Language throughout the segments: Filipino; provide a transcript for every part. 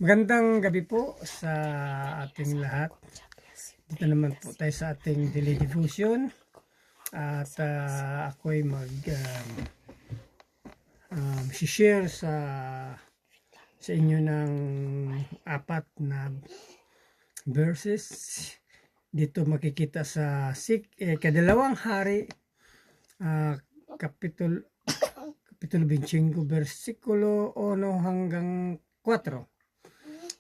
Magandang gabi po sa ating lahat. Dito naman po tayo sa ating daily devotion at ako'y share sa inyo ng apat na verses. Dito makikita sa kadalawang hari, kapitulo 25, versikulo 1 hanggang 4.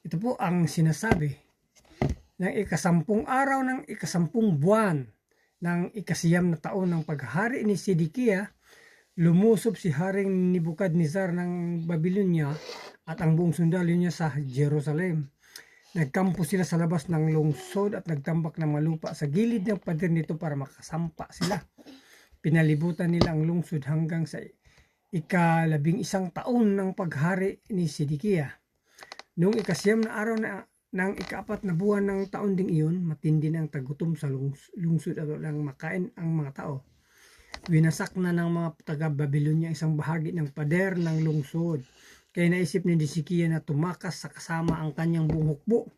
Ito po ang sinasabi ng ikasampung araw ng ikasampung buwan ng ikasiyam na taon ng paghari ni Sedekia. Lumusob si Haring Nebukadnezar ng Babylonia at ang buong sundalo niya sa Jerusalem. Nagkampo sila sa labas ng lungsod at nagtambak ng mga lupa sa gilid ng pader nito para makasampa sila. Pinalibutan nila ang lungsod hanggang sa ika-11 taon ng paghari ni Sedekia. Noong ikasiyam na araw ng ika-4 na buwan ng taon ding iyon, matindi na ang tagutom sa lungsod at walang makain ang mga tao. Winasak na ng mga taga-Babylonia isang bahagi ng pader ng lungsod. Kaya naisip ni Sedekia na tumakas sa kasama ang kanyang buong hukbo.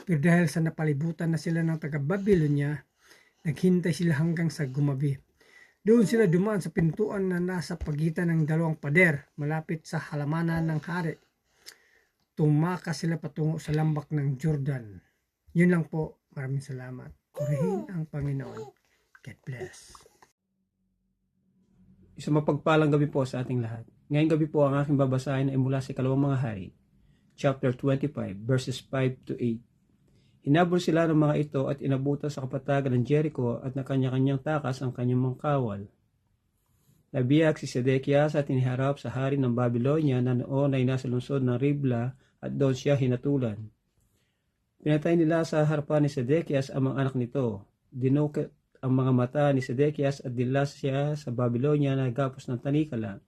Pero dahil sa napalibutan na sila ng taga-Babylonia, naghintay sila hanggang sa gumabi. Doon sila dumaan sa pintuan na nasa pagitan ng dalawang pader, malapit sa halamanan ng hari. Tumakas sila patungo sa lambak ng Jordan. Yun lang po. Maraming salamat. Purihin ang Panginoon. God bless. Isang mapagpalang gabi po sa ating lahat. Ngayong gabi po ang aking babasahin ay mula sa Ikalawang Mga Hari, chapter 25, verses 5 to 8. Hinabol sila ng mga ito at inabutan sa kapatagan ng Jericho at na kanya-kanyang takas ang kanyang mga kawal. Nabiyag si Sedekias at iniharap sa hari ng Babylonia na noon ay nasa lungsod ng Ribla at doon siya hinatulan. Pinatay nila sa harapan ni Sedekias ang mga anak nito. Dinukot ang mga mata ni Sedekias at dilas siya sa Babylonia na gapos ng tanikala.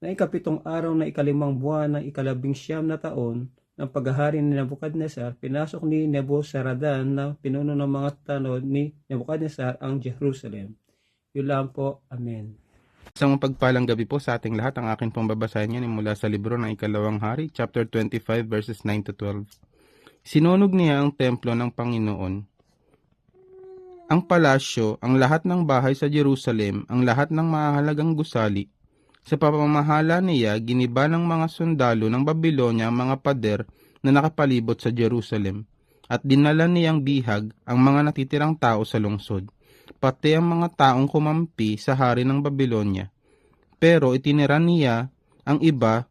Na ikapitong araw na ika-5 buwan ng ika-19 na taon ng paghahari ni Nebukadnezar, pinasok ni Nebuzaradan na pinuno ng mga tanod ni Nebukadnezar ang Jerusalem. Yun lang po. Amen. Isang mapagpalang gabi po sa ating lahat. Ang akin pong babasahin yan ay mula sa libro ng Ikalawang Hari, chapter 25, verses 9 to 12. Sinunog niya ang templo ng Panginoon, ang palasyo, ang lahat ng bahay sa Jerusalem, ang lahat ng mahalagang gusali. Sa pamamahala niya, giniba ng mga sundalo ng Babylonia ang mga pader na nakapalibot sa Jerusalem, at dinala niyang bihag ang mga natitirang tao sa lungsod, pati ang mga taong kumampi sa hari ng Babylonia. Pero itinira niya ang iba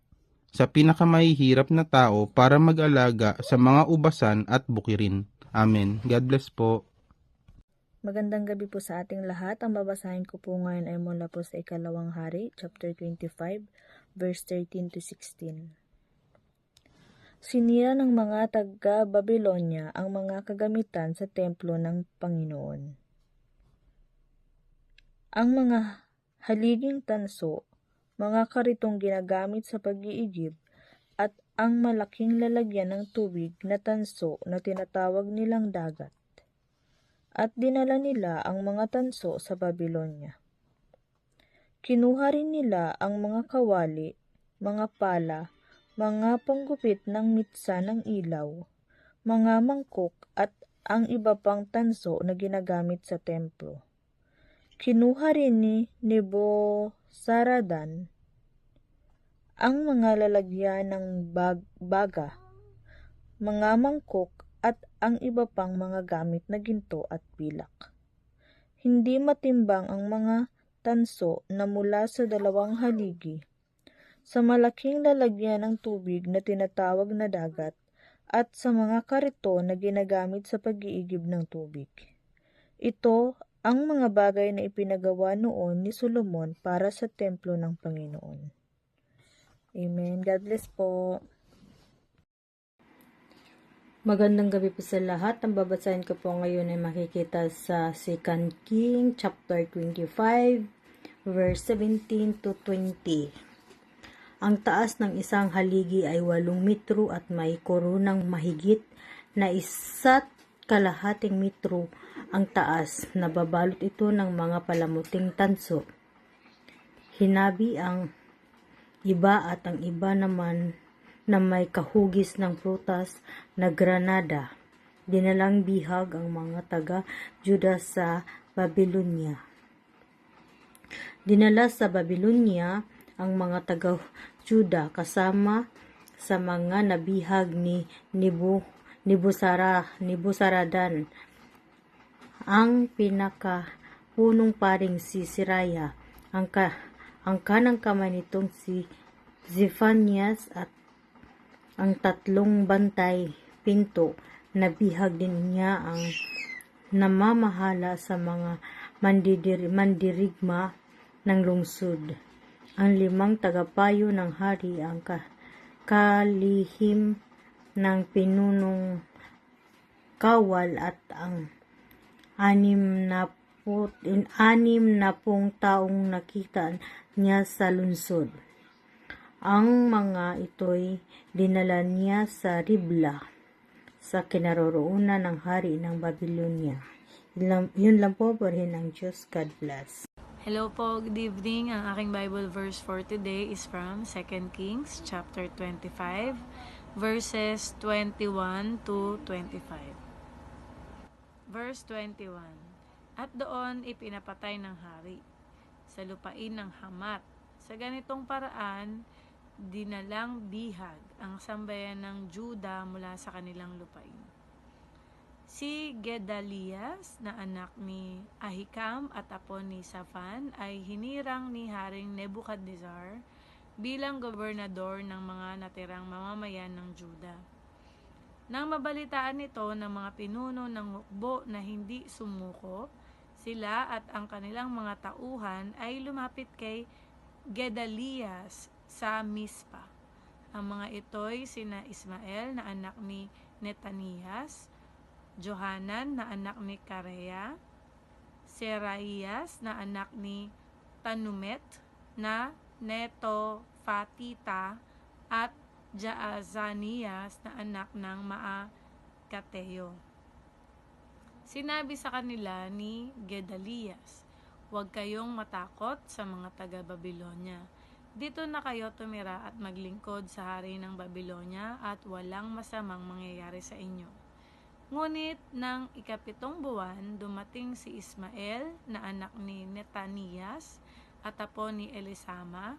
sa pinakamahihirap na tao para mag-alaga sa mga ubasan at bukirin. Amen. God bless po. Magandang gabi po sa ating lahat. Ang babasahin ko po ngayon ay mula po sa Ikalawang Hari, chapter 25, verse 13 to 16. Sinira ng mga taga-Babylonia ang mga kagamitan sa templo ng Panginoon. Ang mga haliging tanso, mga karitong ginagamit sa pag-iigib, at ang malaking lalagyan ng tubig na tanso na tinatawag nilang dagat. At dinala nila ang mga tanso sa Babylonia. Kinuha rin nila ang mga kawali, mga pala, mga panggupit ng mitsa ng ilaw, mga mangkok at ang iba pang tanso na ginagamit sa templo. Kinuha rin ni Nebuzaradan ang mga lalagyan ng baga, mga mangkok at ang iba pang mga gamit na ginto at pilak. Hindi matimbang ang mga tanso na mula sa 2 haligi, sa malaking lalagyan ng tubig na tinatawag na dagat, at sa mga karito na ginagamit sa pag-iigib ng tubig. Ito ang mga bagay na ipinagawa noon ni Solomon para sa templo ng Panginoon. Amen. God bless po. Magandang gabi po sa lahat. Ang babasahin ko po ngayon ay makikita sa 2 King chapter 25 verse 17 to 20. Ang taas ng isang haligi ay 8 metro at may korunang mahigit na 1.25 metro ang taas. Nababalot ito ng mga palamuting tanso. Hinabi ang iba at ang iba naman na may kahugis ng prutas na granada. Dinalang bihag ang mga taga-Juda sa Babylonia. Dinala sa Babylonia ang mga taga-Juda kasama sa mga nabihag ni Nebuzaradan, ang pinakapunong paring si Siraya, ang kanang kamay nitong si Zephanias at ang tatlong bantay pinto. Nabihag din niya ang namamahala sa mga mandirigma ng lungsod. Ang 5 tagapayo ng hari, ang kalihim ng pinunong kawal at ang 60 taong nakita niya sa lungsod. Ang mga ito'y dinala niya sa Ribla, sa kinaroroonan ng hari ng Babylonia. Yun lang po, purihin ng Diyos. God bless. Hello po, good evening. Ang aking Bible verse for today is from 2 Kings chapter 25 verses 21 to 25. Verse 21. At doon ipinapatay ng hari sa lupain ng Hamat. Sa ganitong paraan, dinalang bihag ang sambayan ng Juda mula sa kanilang lupain. Si Gedalias na anak ni Ahikam at apo ni Safan ay hinirang ni Haring Nebukadnezar bilang gobernador ng mga natirang mamamayan ng Juda. Nang mabalitaan nito ng mga pinuno ng hukbo na hindi sumuko, sila at ang kanilang mga tauhan ay lumapit kay Gedalias sa Mispa. Ang mga ito'y sina Ismael na anak ni Netanias, Johanan na anak ni Kareya, Seraias na anak ni Tanumet na Netofatita, at Jaazanias na anak ng Maakateo. Sinabi sa kanila ni Gedalias, "Huwag kayong matakot sa mga taga-Babylonia. Dito na kayo tumira at maglingkod sa hari ng Babylonia at walang masamang mangyayari sa inyo." Ngunit ng 7 buwan, dumating si Ismael na anak ni Netanias at apo ni Elisama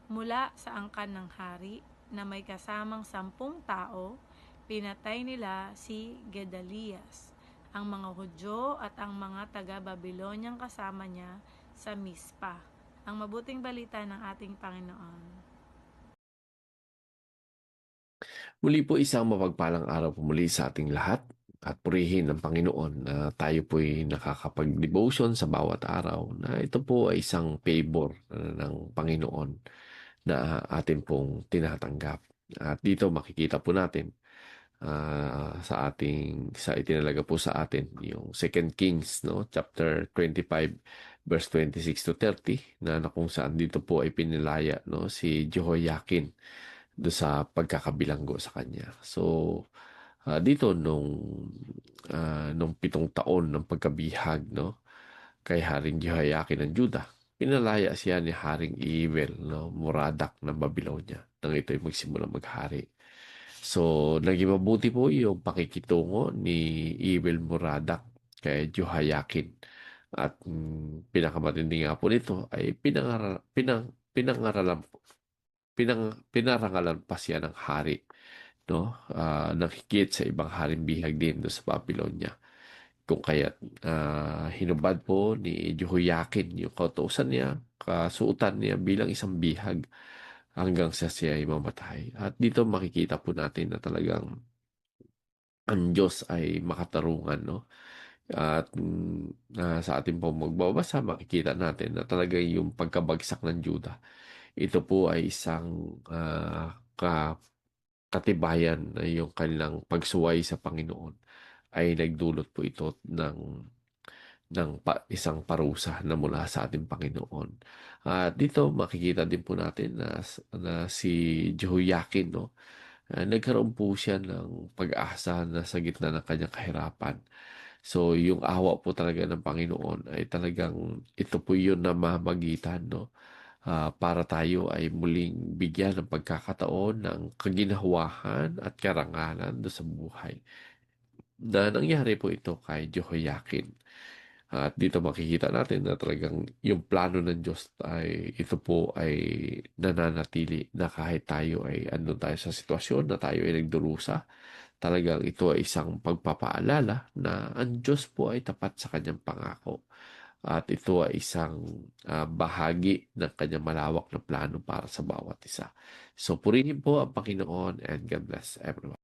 mula sa angkan ng hari na may kasamang 10 tao. Pinatay nila si Gedalias, ang mga Hudyo at ang mga taga-Babylonyang kasama niya sa Mispa. Ang mabuting balita ng ating Panginoon. Muli po isang mapagpalang araw po muli sa ating lahat at purihin ng Panginoon na tayo po'y nakakapag-devotion sa bawat araw, na ito po ay isang favor ng Panginoon na atin pong tinatanggap. At dito makikita po natin sa itinalaga po sa atin yung 2 Kings, no, chapter 25 verse 26 to 30, na kung saan dito po ay pinilaya, no, si Jehoiakim do sa pagkakabilanggo sa kanya. So dito nung 7 taon ng pagkabihag, no, kay Haring Jehoiakim ng Juda, pinalaya siya ni Haring Evil, no, Muradak ng Babylonia nang ito'y magsimula maghari. So naging mabuti po yung pakikitungo ni Evil Muradak kay Jehoiakim, at pinakamatindi nga po nito ay pinarangalan pa siya ng hari, no, ng higit sa ibang haring bihag din do sa Babylonia. Kung kaya't hinubad po ni Jehoiakim yung kautusan niya, kasuotan niya bilang isang bihag hanggang sa siya ay mamatay. At dito makikita po natin na talagang ang Diyos ay makatarungan, no? At sa ating po magbabasa, makikita natin na talaga yung pagkabagsak ng Juda, ito po ay isang katibayan na yung kanilang pagsuway sa Panginoon ay nagdulot po ito ng isang parusa na mula sa ating Panginoon. Dito makikita din po natin na si Jehoiakim, no, nagkaroon po siya ng pag-asa na sa gitna ng kanyang kahirapan. So yung awa po talaga ng Panginoon ay talagang ito po yun na mamagitan, no, para tayo ay muling bigyan ng pagkakataon ng kaginhawahan at karangalan do sa buhay. Na nangyari po ito kay Jehoiakim. At dito makikita natin na talagang yung plano ng Diyos ay ito po ay nananatili na kahit tayo ay andun tayo sa sitwasyon na tayo ay nagdurusa. Talagang ito ay isang pagpapaalala na ang Diyos po ay tapat sa kanyang pangako. At ito ay isang bahagi ng kanyang malawak na plano para sa bawat isa. So purihin po ang Panginoon and God bless everyone.